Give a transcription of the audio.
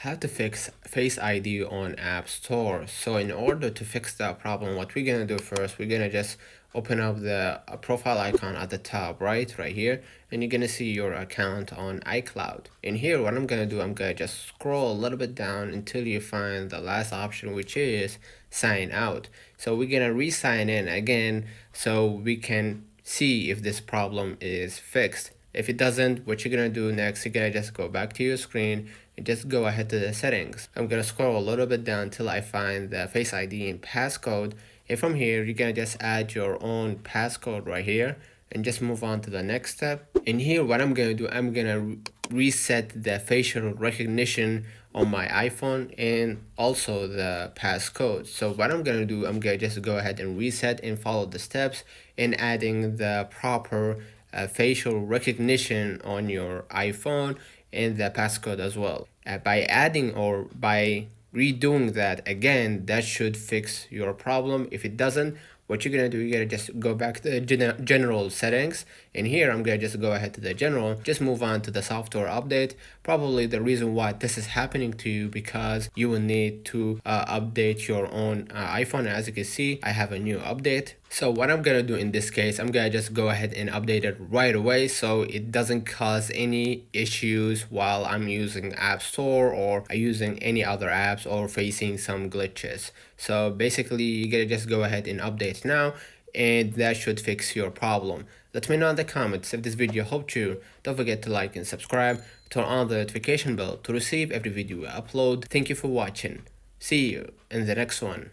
How to fix Face ID on App Store. So in order to fix that problem, what we're gonna do first, we're gonna just open up the profile icon at the top right here, and you're gonna see your account on iCloud. In here, what I'm gonna do, I'm gonna just scroll a little bit down until you find the last option, which is sign out. So we're gonna re-sign in again so we can see if this problem is fixed. If it doesn't, what you're gonna do next, you're gonna just go back to your screen and just go ahead to the settings. I'm gonna scroll a little bit down till I find the Face ID and passcode. And from here, you're gonna just add your own passcode right here and just move on to the next step. And here, what I'm gonna do, I'm gonna reset the facial recognition on my iPhone and also the passcode. So what I'm gonna do, I'm gonna just go ahead and reset and follow the steps in adding the proper facial recognition on your iPhone and the passcode as well. By adding or by redoing that again, that should fix your problem. If it doesn't, what you're gonna do, you're gonna just go back to the general settings, and here I'm gonna just go ahead to the general, just move on to the software update. Probably the reason why this is happening to you because you will need to update your own iPhone. As you can see, I have a new update. So what I'm gonna do in this case, I'm gonna just go ahead and update it right away so it doesn't cause any issues while I'm using App Store or using any other apps or facing some glitches. So basically, you gotta just go ahead and update now, and that should fix your problem. Let me know in the comments if this video helped you. Don't forget to like and subscribe, turn on the notification bell to receive every video I upload. Thank you for watching. See you in the next one.